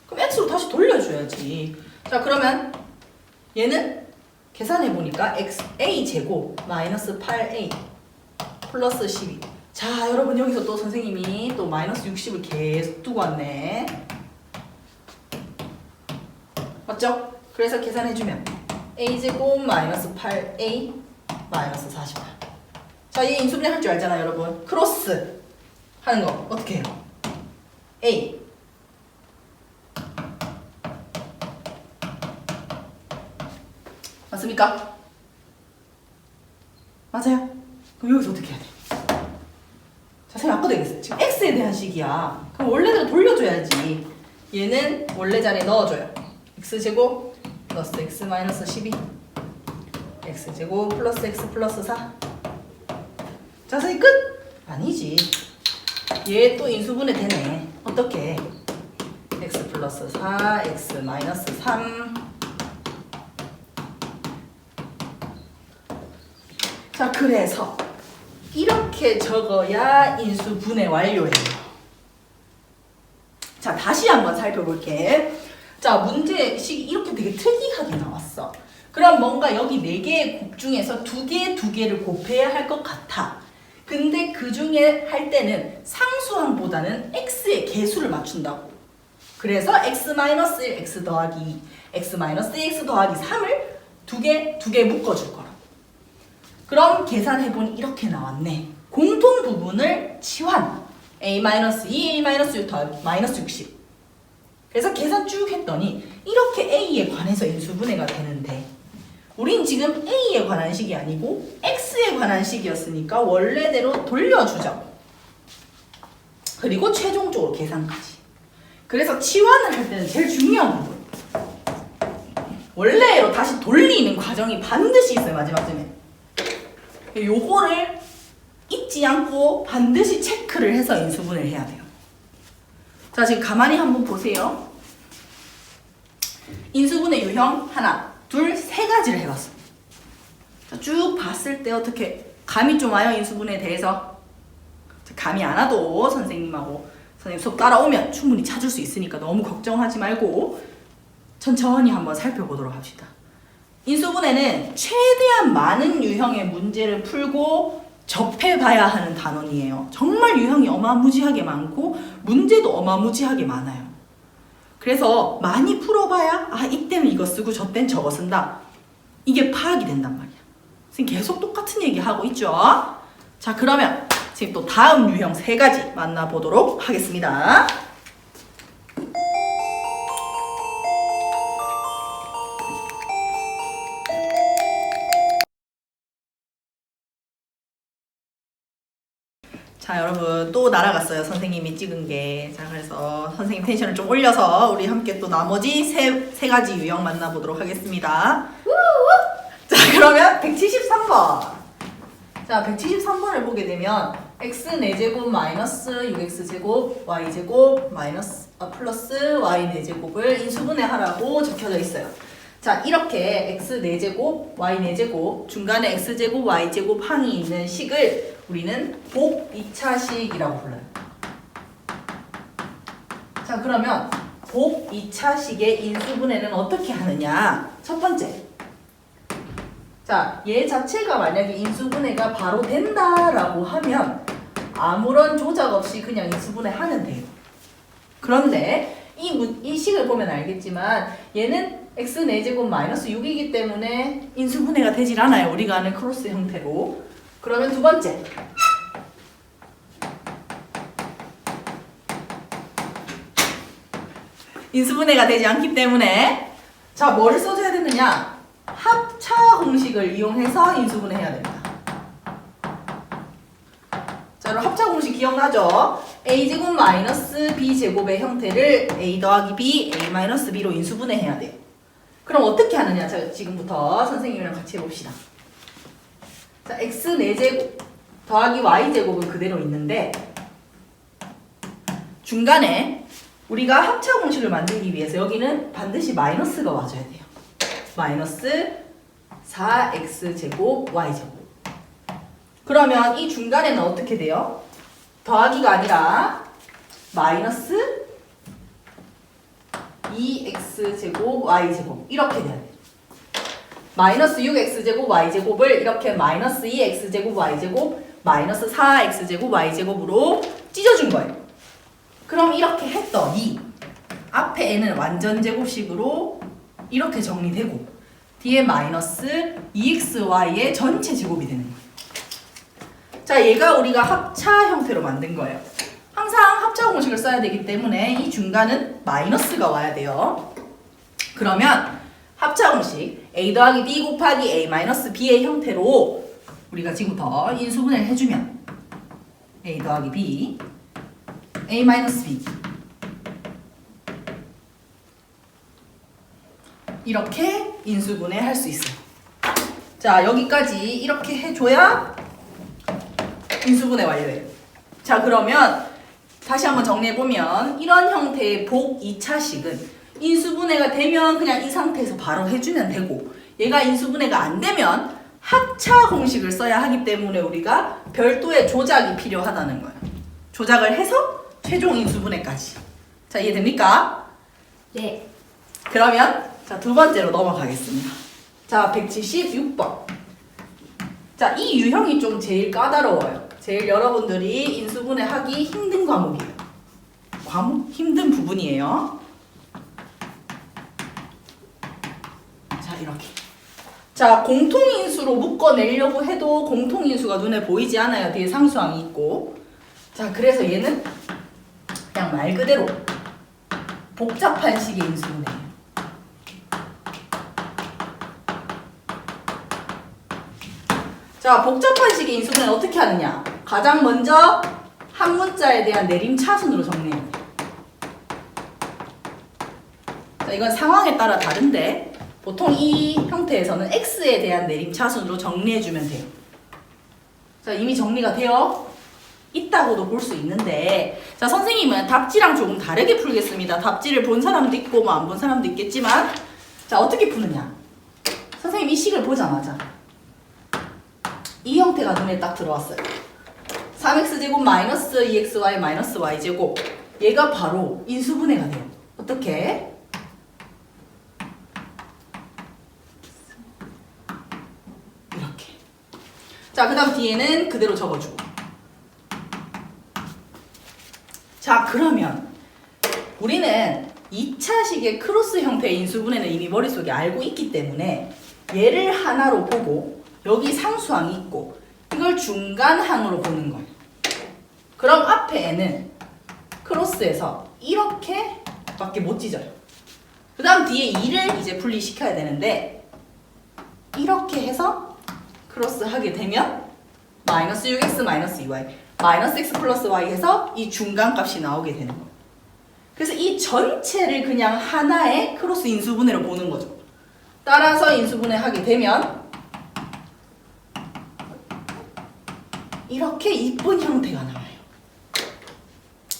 그럼 x로 다시 돌려줘야지. 자, 그러면 얘는 계산해보니까 a 제곱 마이너스 8a 플러스 12. 자, 여러분 여기서 또 선생님이 또 마이너스 60을 계속 두고 왔네. 맞죠? 그래서 계산해주면 a 제곱 마이너스 8a 마이너스 48. 자, 얘 인수분해 할 줄 알잖아, 여러분. 크로스 하는 거 어떻게 해요? a 맞습니까? 맞아요? 그럼 여기서 어떻게 해야 돼? 자, 선생님 아까도 얘기했어요. 지금 x에 대한 식이야. 그럼 원래대로 돌려줘야지. 얘는 원래 자리에 넣어줘요. x제곱 플러스 x 마이너스 12 x제곱 플러스 x 플러스 4. 자, 선생님 끝? 아니지. 얘 또 인수분해 되네. 어떻게? x 플러스 4 x 마이너스 3. 자, 그래서 이렇게 적어야 인수분해 완료예요. 자, 다시 한번 살펴볼게. 자, 문제식이 이렇게 되게 특이하게 나왔어. 그럼 뭔가 여기 4개의 곱 중에서 2개를 곱해야 할 것 같아. 근데 그 중에 할 때는 상수항보다는 x의 개수를 맞춘다고. 그래서 x-1, x 더하기 2, x-2, x 더하기 3을 두 개 묶어줄 거라. 그럼 계산해보니 이렇게 나왔네. 공통 부분을 치환. a-2, a-6 더하기 마이너스 60. 그래서 계산 쭉 했더니 이렇게 a에 관해서 인수분해가 되는데 우린 지금 a에 관한 식이 아니고 x에 관한 식이었으니까 원래대로 돌려주자고. 그리고 최종적으로 계산까지. 그래서 치환을 할 때는 제일 중요한 부분. 원래로 다시 돌리는 과정이 반드시 있어요. 마지막쯤에. 요거를 잊지 않고 반드시 체크를 해서 인수분해를 해야 돼요. 자, 지금 가만히 한번 보세요. 인수분해 유형 하나, 둘, 세 가지를 해봤어. 자, 쭉 봤을 때 어떻게 감이 좀 와요? 인수분해에 대해서? 감이 안 와도 선생님 수업 따라오면 충분히 찾을 수 있으니까 너무 걱정하지 말고 천천히 한번 살펴보도록 합시다. 인수분해는 최대한 많은 유형의 문제를 풀고 접해봐야 하는 단원이에요. 정말 유형이 어마무지하게 많고 문제도 어마무지하게 많아요. 그래서 많이 풀어봐야 이때는 이거 쓰고 저땐 저거 쓴다. 이게 파악이 된단 말이야. 선생님 계속 똑같은 얘기 하고 있죠? 자, 그러면 지금 또 다음 유형 3가지 만나보도록 하겠습니다. 자, 여러분 또 날아갔어요. 선생님이 찍은 게. 자, 그래서 선생님 텐션을 좀 올려서 우리 함께 또 나머지 세 가지 유형 만나보도록 하겠습니다. 자, 그러면 173번. 자, 173번을 보게 되면 x 4제곱 마이너스 6x제곱 y제곱 플러스 y 4제곱을 인수분해 하라고 적혀져 있어요. 자, 이렇게 x 4제곱 y 4제곱 중간에 x제곱 y제곱 항이 있는 식을 우리는 복 2차식이라고 불러요. 자, 그러면 복 2차식의 인수분해는 어떻게 하느냐? 첫 번째. 자, 얘 자체가 만약에 인수분해가 바로 된다라고 하면 아무런 조작 없이 그냥 인수분해 하면 돼요. 그런데 이 식을 보면 알겠지만 얘는 x 4제곱 마이너스 6이기 때문에 인수분해가 되질 않아요. 우리가 아는 크로스 형태로. 그러면 두 번째. 인수분해가 되지 않기 때문에 자, 뭐를 써줘야 되느냐? 합차 공식을 이용해서 인수분해 해야 됩니다. 자, 그럼 합차 공식 기억나죠? a제곱 마이너스 b제곱의 형태를 a 더하기 b, a 마이너스 b로 인수분해 해야 돼요. 그럼 어떻게 하느냐? 자, 지금부터 선생님이랑 같이 해봅시다. 자, x 4제곱 더하기 y제곱은 그대로 있는데 중간에 우리가 합차 공식을 만들기 위해서 여기는 반드시 마이너스가 와줘야 돼요. 마이너스 4x제곱 y제곱. 그러면 이 중간에는 어떻게 돼요? 더하기가 아니라 마이너스 2x제곱 y제곱 이렇게 돼야 돼요. 마이너스 6x제곱 y제곱을 이렇게 마이너스 2x제곱 y제곱 마이너스 4x제곱 y제곱으로 찢어준 거예요. 그럼 이렇게 했더니 앞에 n은 완전 제곱식으로 이렇게 정리되고 뒤에 마이너스 2xy의 전체 제곱이 되는 거예요. 자, 얘가 우리가 합차 형태로 만든 거예요. 항상 합차 공식을 써야 되기 때문에 이 중간은 마이너스가 와야 돼요. 그러면 합차 공식 a 더하기 b 곱하기 a 마이너스 b의 형태로 우리가 지금부터 인수분해를 해주면 a 더하기 b, a 마이너스 b 이렇게 인수분해 할 수 있어요. 자, 여기까지 이렇게 해줘야 인수분해 완료예요. 자, 그러면 다시 한번 정리해보면 이런 형태의 복 2차식은 인수분해가 되면 그냥 이 상태에서 바로 해주면 되고 얘가 인수분해가 안 되면 합차 공식을 써야 하기 때문에 우리가 별도의 조작이 필요하다는 거예요. 조작을 해서 최종 인수분해까지. 자, 이해됩니까? 네. 그러면 자, 두 번째로 넘어가겠습니다. 자, 176번. 자, 이 유형이 좀 제일 까다로워요. 제일 여러분들이 인수분해 하기 힘든 과목이에요. 힘든 부분이에요. 자, 이렇게. 자, 공통인수로 묶어내려고 해도 공통인수가 눈에 보이지 않아요. 뒤에 상수항이 있고. 자, 그래서 얘는 그냥 말 그대로 복잡한 식의 인수분해예요. 자, 복잡한 식의 인수분해는 어떻게 하느냐? 가장 먼저 한 문자에 대한 내림차순으로 정리해야 돼요. 자, 이건 상황에 따라 다른데 보통 이 형태에서는 x에 대한 내림차순으로 정리해주면 돼요. 자, 이미 정리가 되어 있다고도 볼 수 있는데 자, 선생님은 답지랑 조금 다르게 풀겠습니다. 답지를 본 사람도 있고 뭐 안 본 사람도 있겠지만 자, 어떻게 푸느냐? 선생님 이 식을 보자마자 이 형태가 눈에 딱 들어왔어요. 3x제곱 마이너스 2xy 마이너스 y제곱 얘가 바로 인수분해가 돼요. 어떻게? 이렇게. 자, 그 다음 뒤에는 그대로 적어주고. 자, 그러면 우리는 2차식의 크로스 형태의 인수분해는 이미 머릿속에 알고 있기 때문에 얘를 하나로 보고 여기 상수항이 있고 이걸 중간항으로 보는 거예요. 그럼 앞에 n은 크로스해서 이렇게 밖에 못 찢어요. 그 다음 뒤에 2를 이제 분리시켜야 되는데 이렇게 해서 크로스 하게 되면 마이너스 6x 마이너스 2y 마이너스 x 플러스 y 해서 이 중간값이 나오게 되는 거예요. 그래서 이 전체를 그냥 하나의 크로스 인수분해로 보는 거죠. 따라서 인수분해 하게 되면 이렇게 이쁜 형태가 나와요.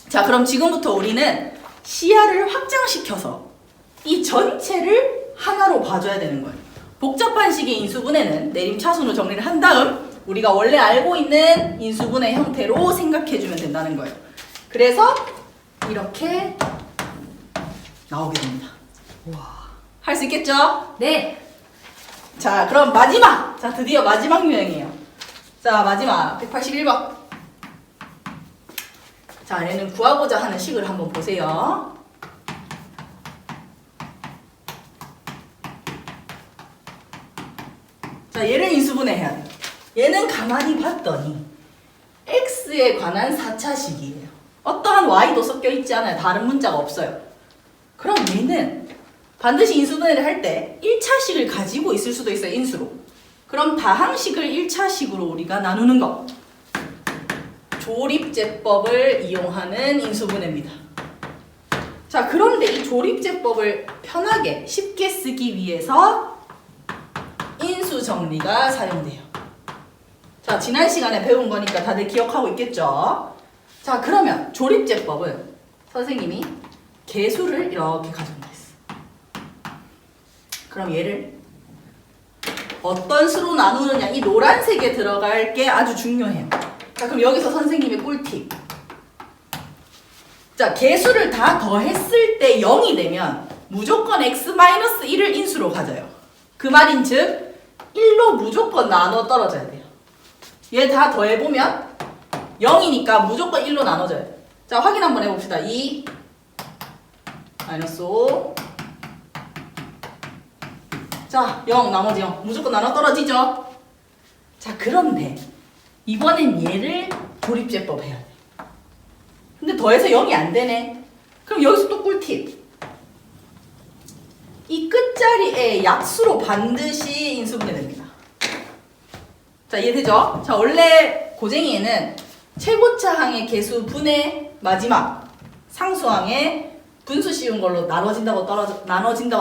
자, 그럼 지금부터 우리는 시야를 확장시켜서 이 전체를 하나로 봐줘야 되는 거예요. 복잡한 식의 인수분해는 내림차순으로 정리를 한 다음 우리가 원래 알고 있는 인수분해 형태로 생각해주면 된다는 거예요. 그래서 이렇게 나오게 됩니다. 할 수 있겠죠? 네. 자, 그럼 마지막! 자, 드디어 마지막 유형이에요. 자, 마지막 181번. 자, 얘는 구하고자 하는 식을 한번 보세요. 자, 얘를 인수분해해야 돼요. 얘는 가만히 봤더니 x에 관한 4차식이에요. 어떠한 y도 섞여 있지 않아요. 다른 문자가 없어요. 그럼 얘는 반드시 인수분해를 할 때 1차식을 가지고 있을 수도 있어요. 인수로. 그럼 다항식을 1차식으로 우리가 나누는 거. 조립제법을 이용하는 인수분해입니다. 자, 그런데 이 조립제법을 편하게 쉽게 쓰기 위해서 인수정리가 사용돼요. 자, 지난 시간에 배운 거니까 다들 기억하고 있겠죠? 자, 그러면 조립제법은 선생님이 개수를 이렇게 가져온다 했어. 그럼 얘를 어떤 수로 나누느냐, 이 노란색에 들어갈 게 아주 중요해요. 자, 그럼 여기서 선생님의 꿀팁. 자, 개수를 다 더했을 때 0이 되면 무조건 x-1을 인수로 가져요. 그 말인즉 1로 무조건 나눠 떨어져야 돼요. 얘 다 더해보면 0이니까 무조건 1로 나눠져야 돼요. 자, 확인 한번 해봅시다. 2 마이너스 5 자, 0 나머지 0 무조건 나눠 떨어지죠? 자, 그런데 이번엔 얘를 조립제법 해야 돼. 근데 더해서 0이 안 되네. 그럼 여기서 또 꿀팁. 이 끝자리에 약수로 반드시 인수분해 됩니다. 자, 이해되죠? 자, 원래 고쟁이에는 최고차항의 개수 분의 마지막 상수항의 분수 씌운 걸로 나눠진다고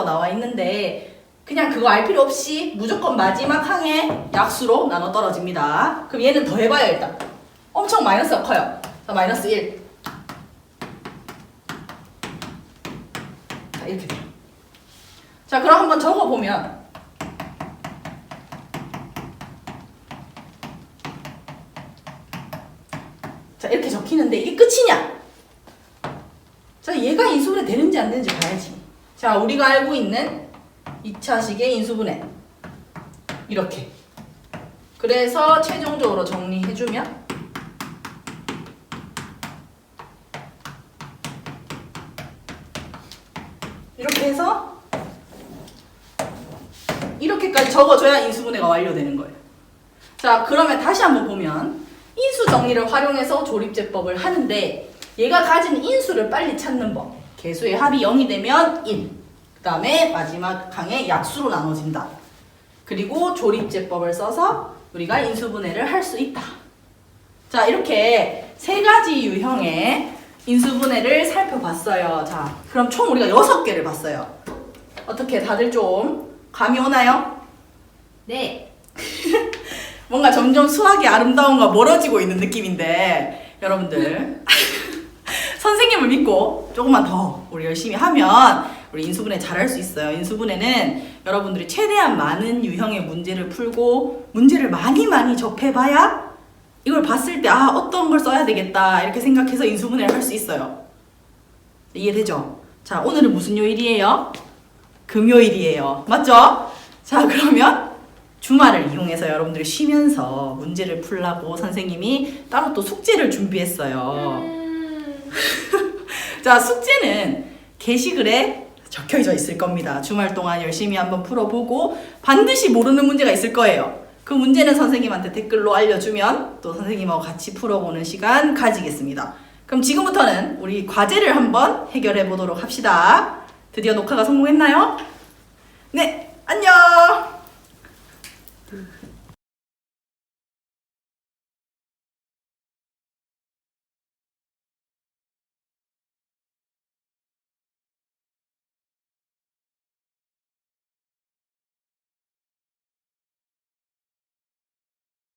나와 있는데 그냥 그거 알 필요 없이 무조건 마지막 항의 약수로 나눠 떨어집니다. 그럼 얘는 더 해봐요. 일단 엄청 마이너스가 커요. 자, 마이너스 1 자, 이렇게 돼요. 자, 그럼 한번 적어보면 자, 이렇게 적히는데 이게 끝이냐? 자, 얘가 인수분해 되는지 안 되는지 봐야지. 자, 우리가 알고 있는 2차식의 인수분해 이렇게. 그래서 최종적으로 정리해주면 이렇게 해서 이렇게까지 적어줘야 인수분해가 완료되는 거예요. 자, 그러면 다시 한번 보면 인수 정리를 활용해서 조립제법을 하는데 얘가 가진 인수를 빨리 찾는 법. 개수의 합이 0이 되면 1. 그 다음에 마지막 항의 약수로 나눠진다. 그리고 조립제법을 써서 우리가 인수분해를 할 수 있다. 자, 이렇게 세 가지 유형의 인수분해를 살펴봤어요. 자, 그럼 총 우리가 6개를 봤어요. 어떻게 다들 좀 감이 오나요? 네. 뭔가 점점 수학의 아름다움과 멀어지고 있는 느낌인데 여러분들 선생님을 믿고 조금만 더 우리 열심히 하면 우리 인수분해 잘할 수 있어요. 인수분해는 여러분들이 최대한 많은 유형의 문제를 풀고 문제를 많이 접해봐야 이걸 봤을 때 아, 어떤 걸 써야 되겠다 이렇게 생각해서 인수분해를 할 수 있어요. 이해되죠? 자, 오늘은 무슨 요일이에요? 금요일이에요. 맞죠? 자, 그러면 주말을 이용해서 여러분들이 쉬면서 문제를 풀라고 선생님이 따로 또 숙제를 준비했어요. 자, 숙제는 게시글에 적혀져 있을 겁니다. 주말 동안 열심히 한번 풀어보고 반드시 모르는 문제가 있을 거예요. 그 문제는 선생님한테 댓글로 알려주면 또 선생님하고 같이 풀어보는 시간 가지겠습니다. 그럼 지금부터는 우리 과제를 한번 해결해 보도록 합시다. 드디어 녹화가 성공했나요? 네, 안녕!